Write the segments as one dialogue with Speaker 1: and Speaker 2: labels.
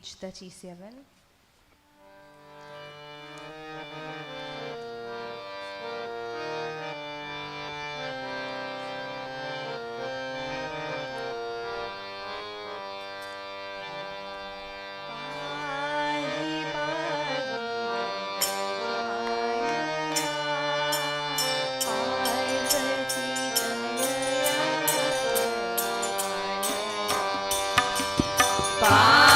Speaker 1: page 37.
Speaker 2: Bye.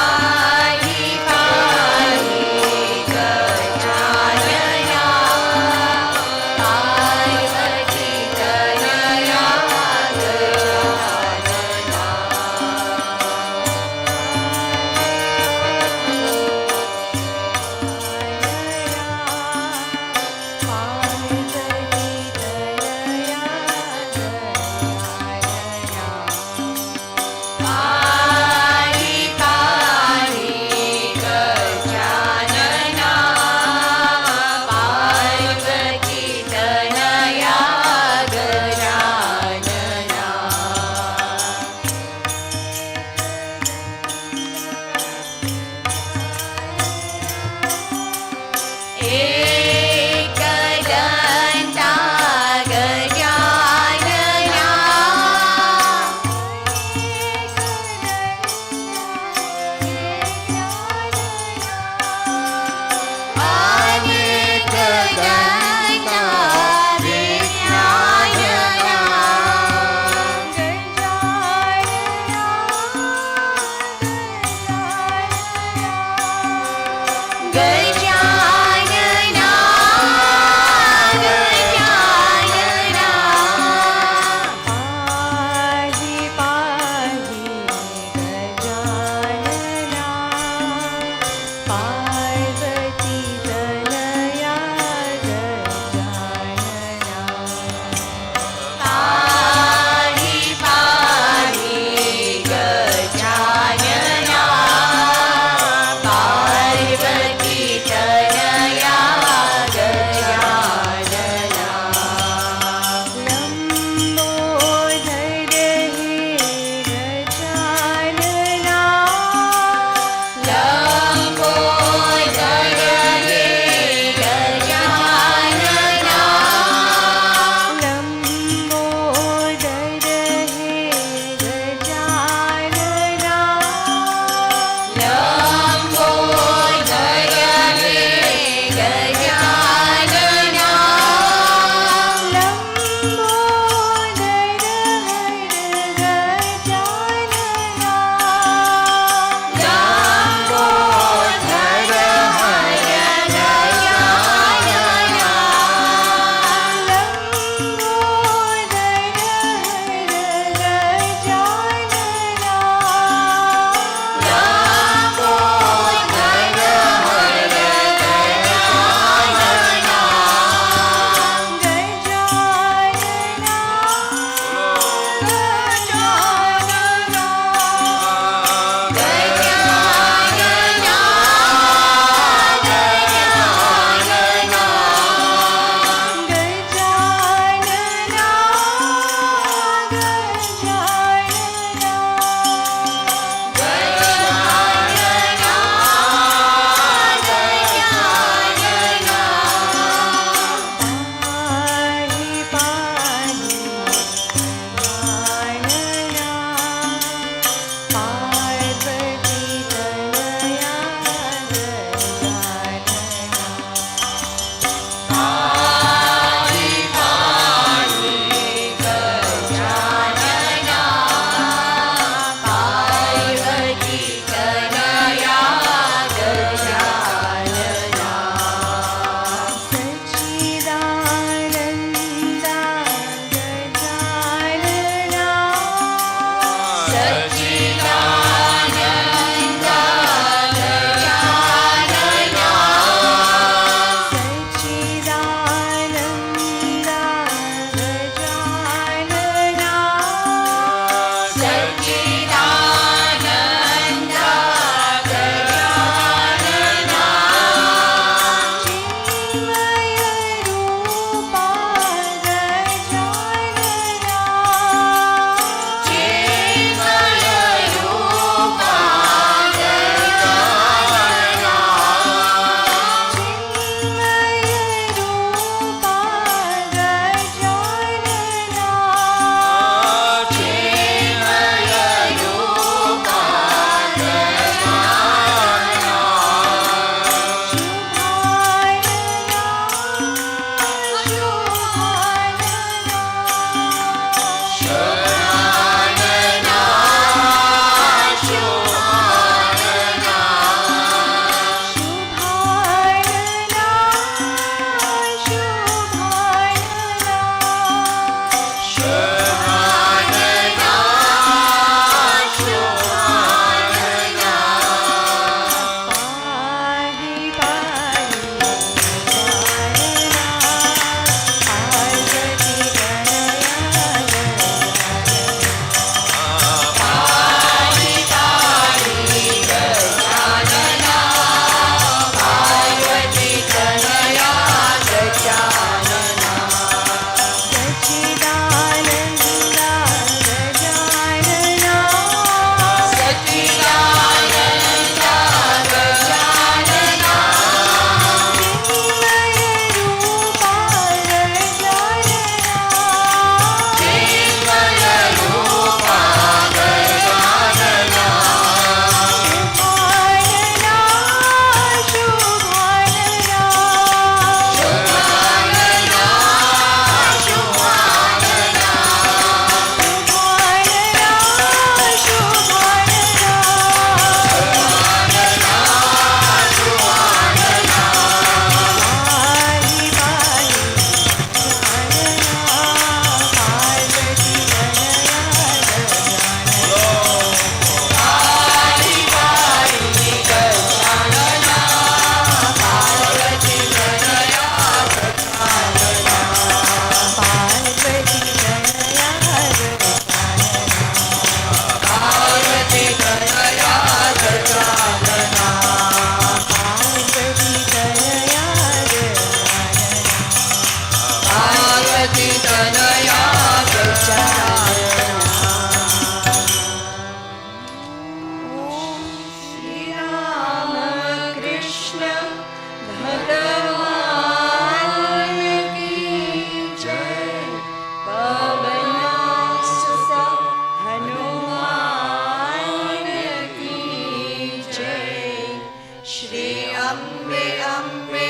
Speaker 1: Ambe Ambe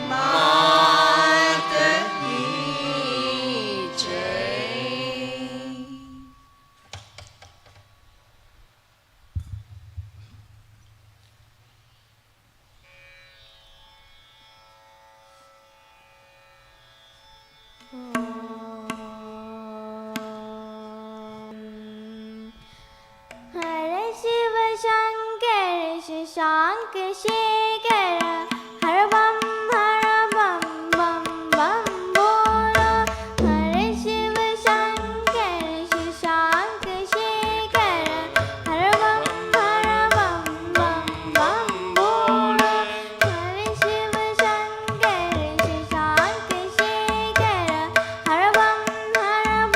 Speaker 1: मात की जय।
Speaker 2: हरे शिव शंकर शशांक शेखर हर बम बम बम बोलो। हरे शिव शंकर शशांक शेखर हर बम बम बम बोलो। हरे शिव शंकर शशांक शेखर हर बम बम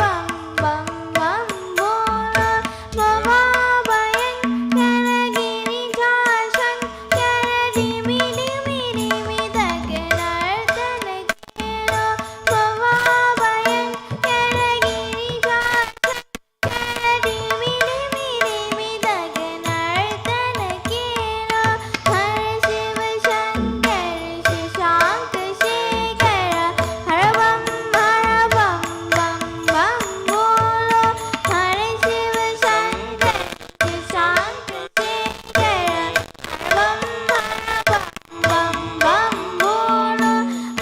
Speaker 2: बम बोलो। बाबा भयंकर गिरिजा शंकर डिमि डिमि डिमि तक नर्तन केलो। बाबा भयंकर गिरिजा शंकर डिमि डिमि डिमि तक नर्तन केलो। हरे शिव शंकर शशांक शेखर हर बम बम बोलो। हरे शिव शंकर शशांक शेखर हर बम बम बोलो।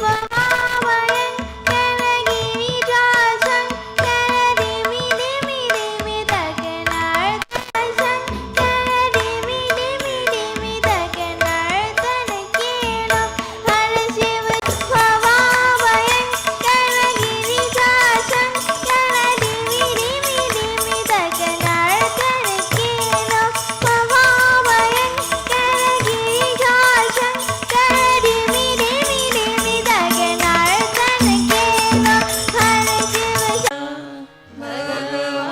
Speaker 2: बाबा भयंकर गिरिजा शंकर डिमि डिमि डिमि तक नर्तन शंकर डिमि डिमि डिमि तक नर्तन केलो। हरे शिव बाबा भयंकर गिरिजा शंकर डिमि डिमि डिमि तक नर्तन केलो। बाबा भयंकर गिरिजा शंकर डिमि डिमि डिमि तक नर्तन केलो। हरे शिव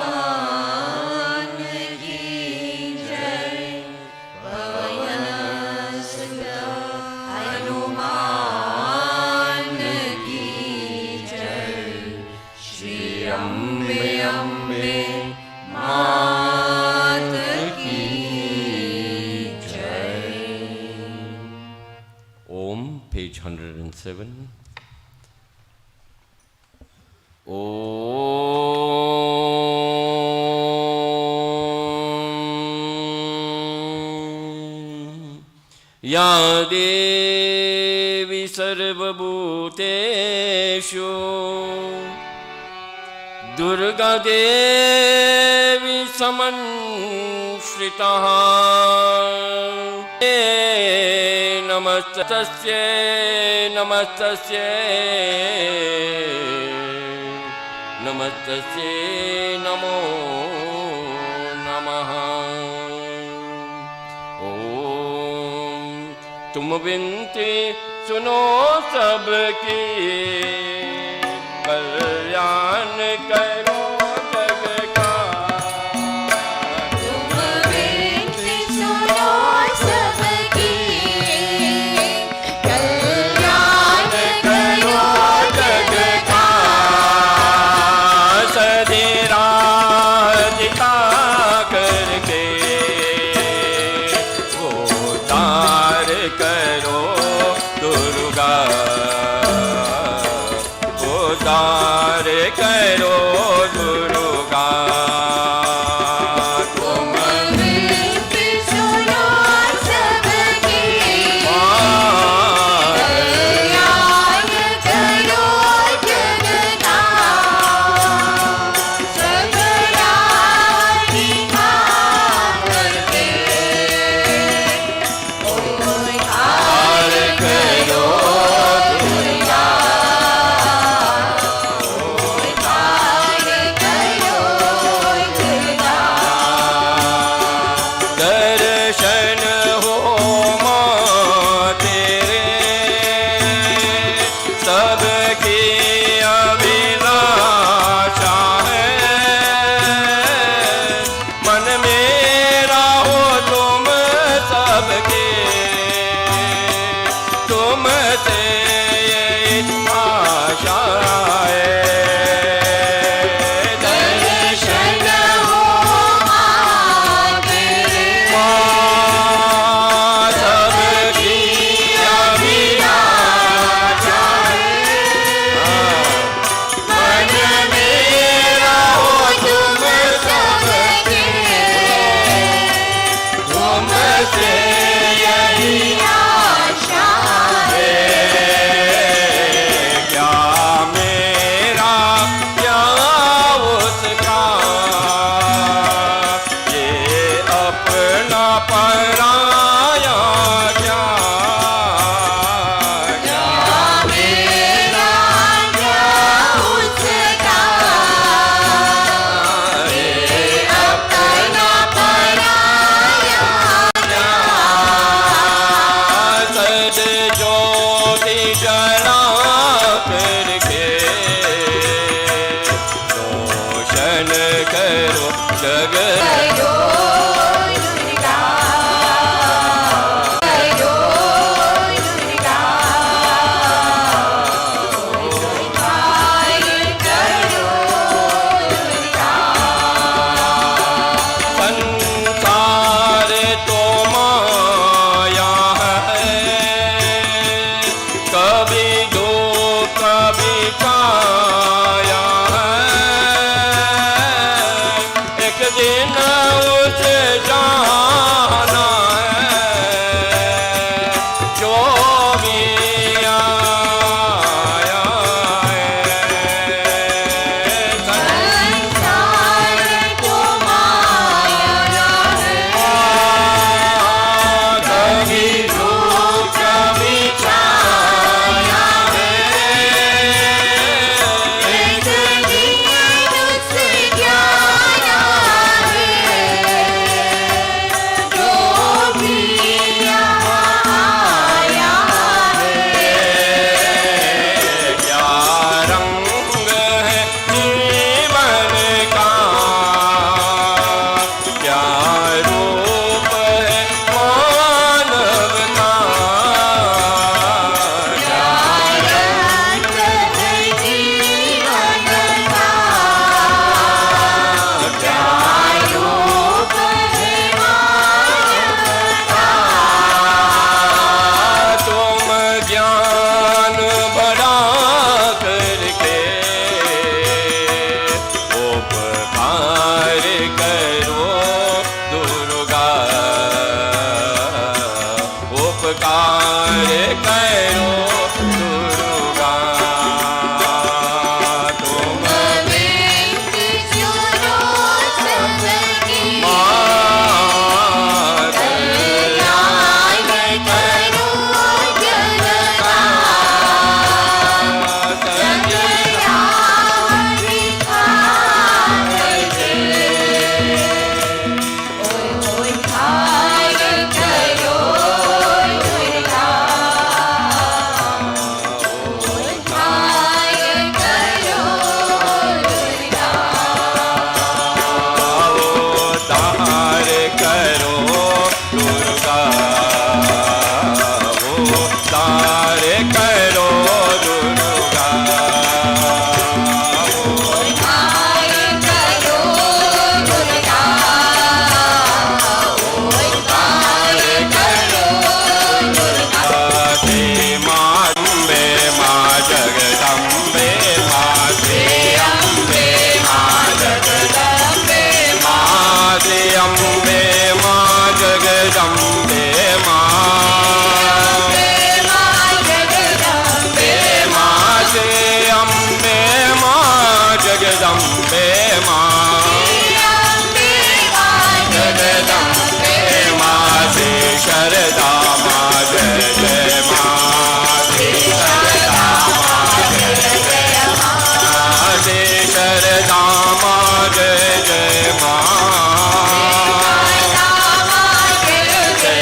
Speaker 1: भगवान की जय। पवन सुत हनुमान की जय। श्री अम्बे अम्बे मात की जय।
Speaker 3: Om, page 107. Om Ya Devi Sarvabhuteshu Durga Devi Samanshritah Namastasye Namastasye Namastasye Namo Namah Om तुम विनती सुनो सबकी कल्याण करो जग का।
Speaker 1: तुम विनती सुनो सबकी कल्याण करो जग का।
Speaker 3: सधी राह दिखा करके उद्धार करो दुर्गा। उद्धार करो से यही
Speaker 1: आशा है।
Speaker 3: क्या मेरा क्या उसका, ये अपना पराया क्या, क्या
Speaker 1: मेरा क्या उसका, ये अपना पराया क्या।
Speaker 3: सद ज्योति जला करके रोशन करो जगत।
Speaker 1: करो दुर्गा, करो दुर्गा, उद्धार करो दुर्गा।
Speaker 3: संसार तो माया है, कभी दो कभी छाया है। एक दिन उसे जाना है, जो भी आया है।
Speaker 1: संसार तो माया है,
Speaker 3: कभी धूप कभी छाया है।
Speaker 1: एक दिन उससे जाना है, जो भी यहाँ आया है।
Speaker 3: क्या रंग है जीवन का, क्या रूप है मानव का, क्या
Speaker 1: रंग है जीवन का, क्या रूप है मानव का।
Speaker 3: तुम ज्ञान बढ़ा करके उपकार करो दुर्गा, उपकार करो दुर्गा। तुम
Speaker 1: विनती सुनो सबकी,
Speaker 3: मात
Speaker 1: कल्याण करो जन का। संजया दिखाए दे, उद्धार करो दुर्गा, उद्धार करो दुर्गा।
Speaker 3: उद्धार करो दुर्गा, उद्धार करो दुर्गा।
Speaker 1: उद्धार करो दुर्गा, उद्धार करो दुर्गा।
Speaker 3: श्री माँ अम्बे माँ जगदम्बे माँ, श्री अम्बे माँ जगदम्बे माँ, श्री अम्बे माँ जगदम्बे माँ,
Speaker 1: जगदम्बे
Speaker 3: माँ श्री अम्बे माँ जगदम्बे माँ, जगदम्बे माँ श्री शरदा माँ जय जय माँ, श्री शरदा माँ जय जय माँ, श्री शरदा माँ जय जय माँ, जय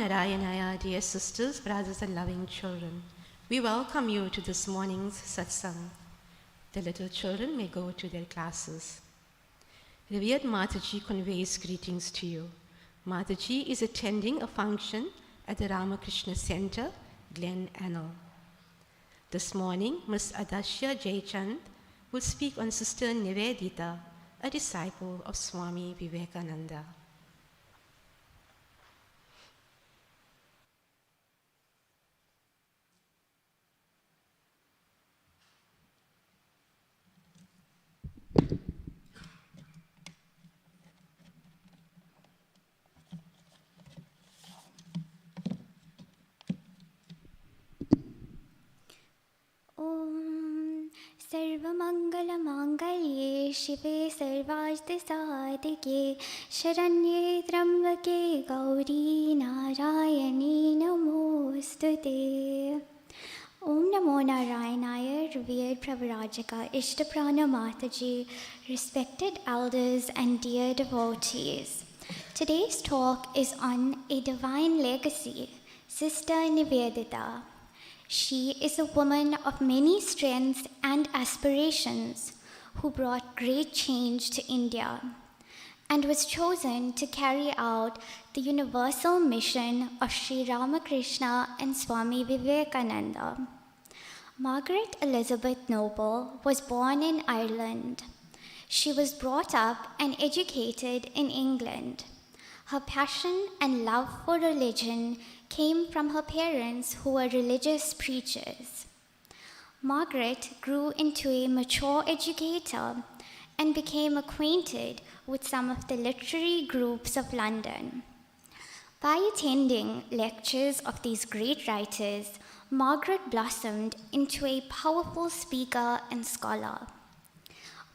Speaker 4: Narayanaya, dear sisters, brothers, and loving children. We welcome you to this morning's satsang. The little children may go to their classes. Revered Mataji conveys greetings to you. Mataji is attending a function at the Ramakrishna Center, Glen Anil. This morning, Ms. Adashya Jaychand will speak on Sister Nivedita, a disciple of Swami Vivekananda.
Speaker 2: ॐ सर्वमङ्गलमाङ्गल्ये शिवे सर्वार्थसाधिके शरण्ये त्र्यम्बके गौरी नारायणी नमोऽस्तु ते. Om Namo Narayanaya, revered Pravarajaka, Ishtaprana Mataji, respected elders and dear devotees. Today's talk is on a divine legacy, Sister Nivedita. She is a woman of many strengths and aspirations who brought great change to India and was chosen to carry out the universal mission of Sri Ramakrishna and Swami Vivekananda. Margaret Elizabeth Noble was born in Ireland. She was brought up and educated in England. Her passion and love for religion came from her parents, who were religious preachers. Margaret grew into a mature educator and became acquainted with some of the literary groups of London. By attending lectures of these great writers, Margaret blossomed into a powerful speaker and scholar.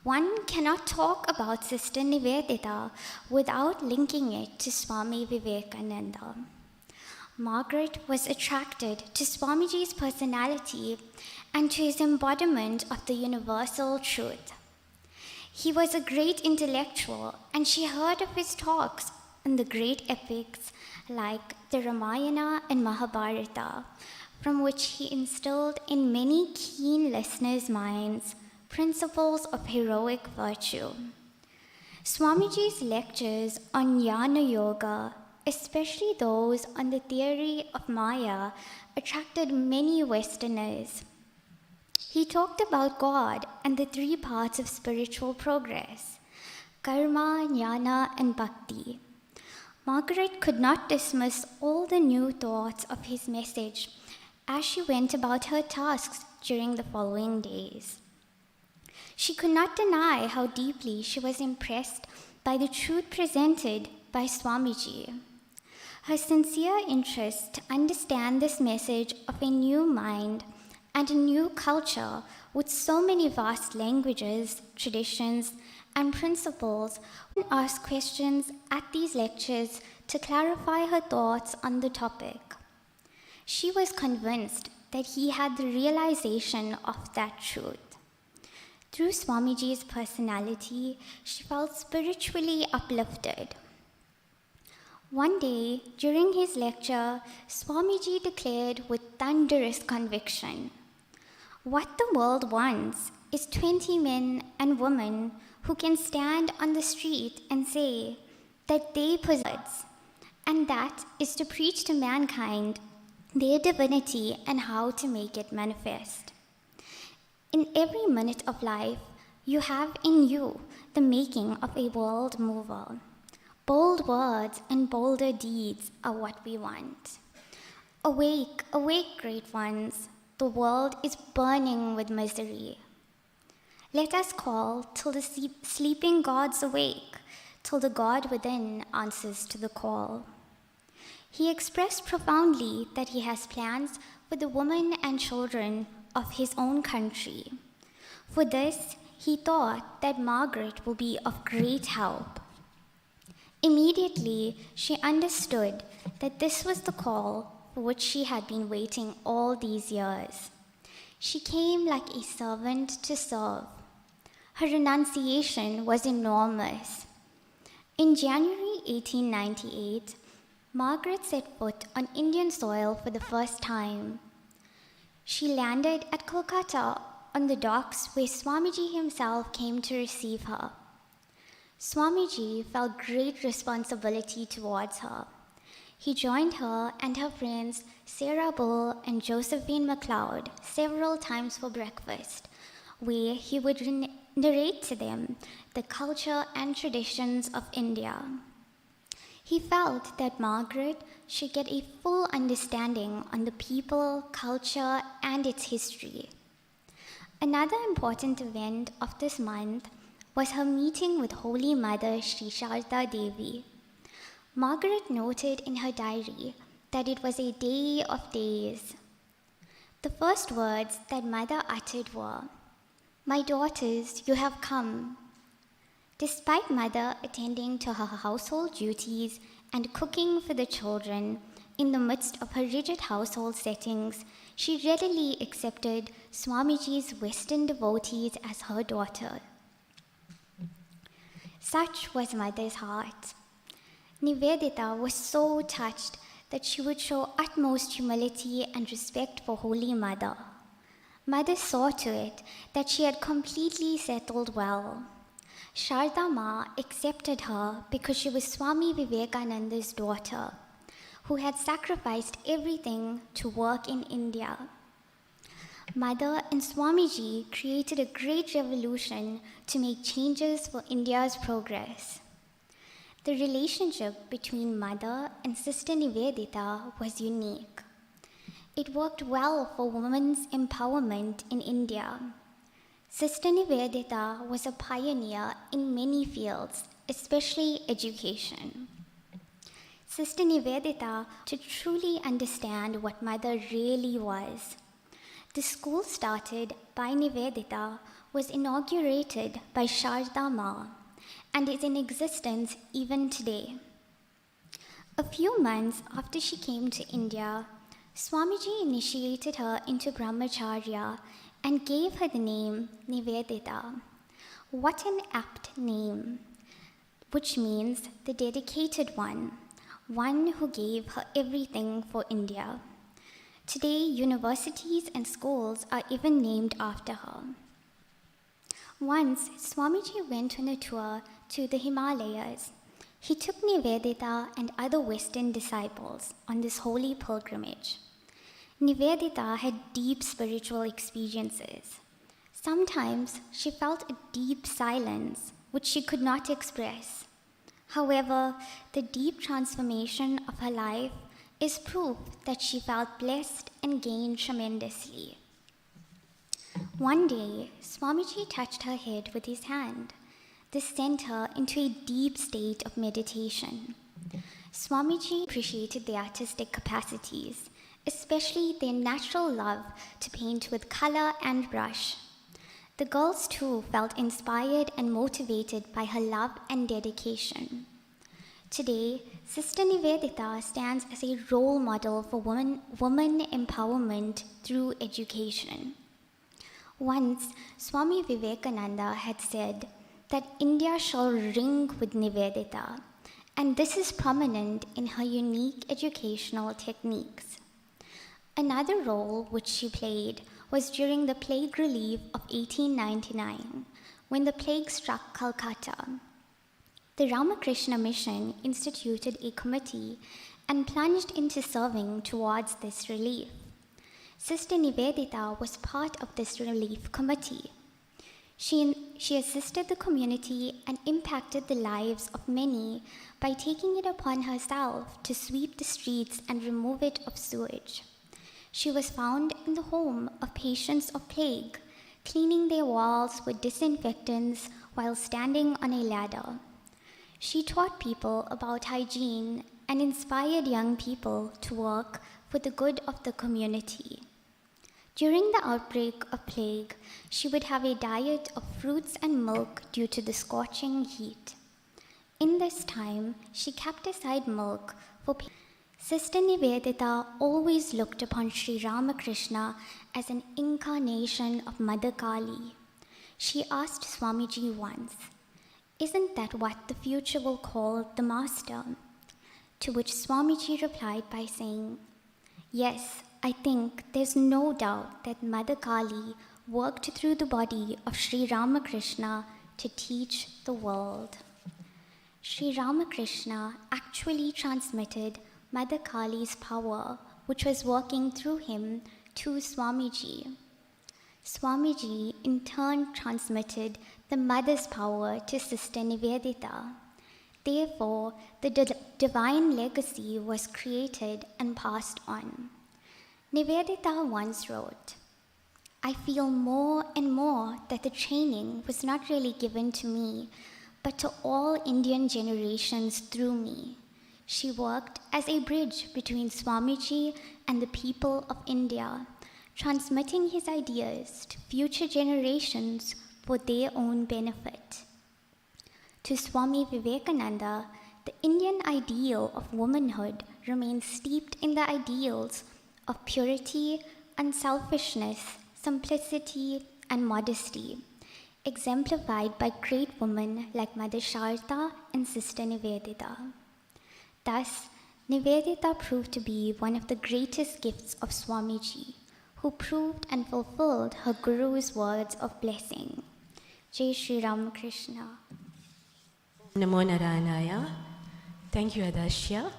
Speaker 2: One cannot talk about Sister Nivedita without linking it to Swami Vivekananda. Margaret was attracted to Swamiji's personality and to his embodiment of the universal truth. He was a great intellectual, and she heard of his talks in the great epics like the Ramayana and Mahabharata, from which he instilled in many keen listeners' minds principles of heroic virtue. Swamiji's lectures on Jnana Yoga, especially those on the theory of Maya, attracted many Westerners. He talked about God and the three parts of spiritual progress: karma, jnana, and bhakti. Margaret could not dismiss all the new thoughts of his message as she went about her tasks during the following days. She could not deny how deeply she was impressed by the truth presented by Swamiji. Her sincere interest to understand this message of a new mind and a new culture with so many vast languages, traditions, and principles, would ask questions at these lectures to clarify her thoughts on the topic. She was convinced that he had the realization of that truth. Through Swamiji's personality, she felt spiritually uplifted. One day, during his lecture, Swamiji declared with thunderous conviction, "What the world wants is 20 men and women who can stand on the street and say that they possess, and that is to preach to mankind their divinity and how to make it manifest. In every minute of life, you have in you the making of a world mover. Bold words and bolder deeds are what we want. Awake, awake, great ones, the world is burning with misery. Let us call till the sleeping gods awake, till the God within answers to the call." He expressed profoundly that he has plans for the women and children of his own country. For this, he thought that Margaret will be of great help. Immediately, she understood that this was the call for which she had been waiting all these years. She came like a servant to serve. Her renunciation was enormous. In January 1898, Margaret set foot on Indian soil for the first time. She landed at Kolkata on the docks where Swamiji himself came to receive her. Swamiji felt great responsibility towards her. He joined her and her friends Sarah Bull and Josephine MacLeod several times for breakfast, where he would narrate to them the culture and traditions of India. He felt that Margaret should get a full understanding on the people, culture, and its history. Another important event of this month was her meeting with Holy Mother Sri Sarada Devi. Margaret noted in her diary that it was a day of days. The first words that Mother uttered were, "My daughters, you have come." Despite Mother attending to her household duties and cooking for the children in the midst of her rigid household settings, she readily accepted Swamiji's Western devotees as her daughter. Such was Mother's heart. Nivedita was so touched that she would show utmost humility and respect for Holy Mother. Mother saw to it that she had completely settled well. Sharda Ma accepted her because she was Swami Vivekananda's daughter, who had sacrificed everything to work in India. Mother and Swamiji created a great revolution to make changes for India's progress. The relationship between Mother and Sister Nivedita was unique. It worked well for women's empowerment in India. Sister Nivedita was a pioneer in many fields, especially education. Sister Nivedita, to truly understand what Mother really was. The school started by Nivedita was inaugurated by Sharda Ma and is in existence even today. A few months after she came to India, Swamiji initiated her into Brahmacharya and gave her the name Nivedita. What an apt name, which means the dedicated one who gave her everything for India. Today, universities and schools are even named after her. Once, Swamiji went on a tour to the Himalayas. He took Nivedita and other Western disciples on this holy pilgrimage. Nivedita had deep spiritual experiences. Sometimes she felt a deep silence, which she could not express. However, the deep transformation of her life is proof that she felt blessed and gained tremendously. One day, Swamiji touched her head with his hand. This sent her into a deep state of meditation. Swamiji appreciated their artistic capacities, especially their natural love to paint with color and brush. The girls too felt inspired and motivated by her love and dedication. Today, Sister Nivedita stands as a role model for woman empowerment through education. Once, Swami Vivekananda had said that India shall ring with Nivedita, and this is prominent in her unique educational techniques. Another role which she played was during the plague relief of 1899, when the plague struck Calcutta. The Ramakrishna Mission instituted a committee and plunged into serving towards this relief. Sister Nivedita was part of this relief committee. She assisted the community and impacted the lives of many by taking it upon herself to sweep the streets and remove it of sewage. She was found in the home of patients of plague, cleaning their walls with disinfectants while standing on a ladder. She taught people about hygiene and inspired young people to work for the good of the community. During the outbreak of plague, she would have a diet of fruits and milk due to the scorching heat. In this time, she kept aside milk for people. Sister Nivedita always looked upon Sri Ramakrishna as an incarnation of Mother Kali. She asked Swamiji once, "Isn't that what the future will call the Master?" To which Swamiji replied by saying, "Yes, I think there's no doubt that Mother Kali worked through the body of Sri Ramakrishna to teach the world." Sri Ramakrishna actually transmitted Mother Kali's power, which was working through him, to Swamiji. Swamiji in turn transmitted the mother's power to Sister Nivedita. Therefore, the divine legacy was created and passed on. Nivedita once wrote, "I feel more and more that the training was not really given to me, but to all Indian generations through me." She worked as a bridge between Swamiji and the people of India, transmitting his ideas to future generations for their own benefit. To Swami Vivekananda, the Indian ideal of womanhood remains steeped in the ideals of purity, unselfishness, simplicity, and modesty, exemplified by great women like Mother Sarada and Sister Nivedita. Thus, Nivedita proved to be one of the greatest gifts of Swamiji, who proved and fulfilled her Guru's words of blessing. Jai Shri Ramakrishna.
Speaker 4: Namo Naranaya. Thank you, Adashya.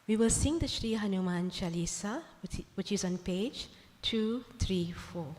Speaker 4: We will sing the Sri Hanuman Chalisa, which is on page 234.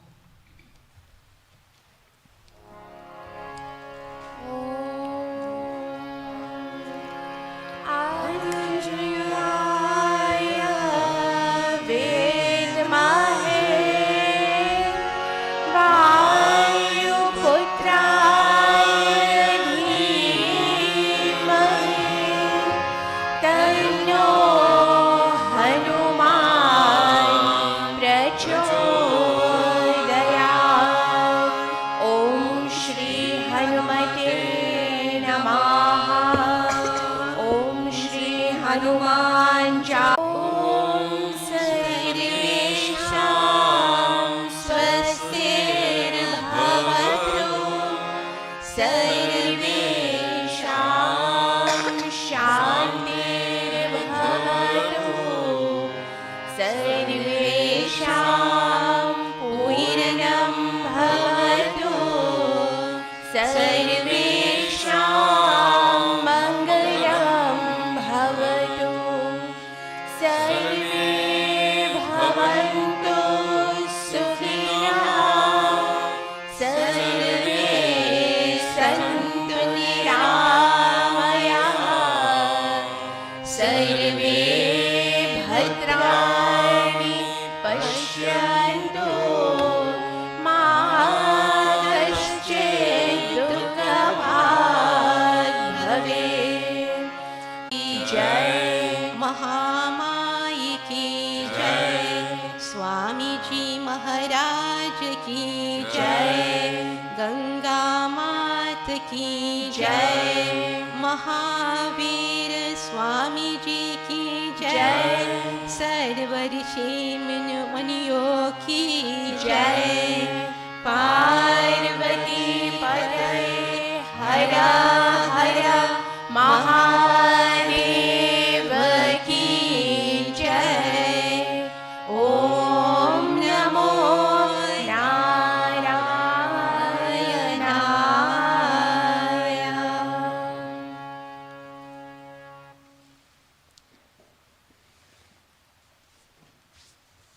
Speaker 4: की जय, महावीर स्वामी जी की जय, सर्वऋषि मुनियों की जय, पार्वती पते हर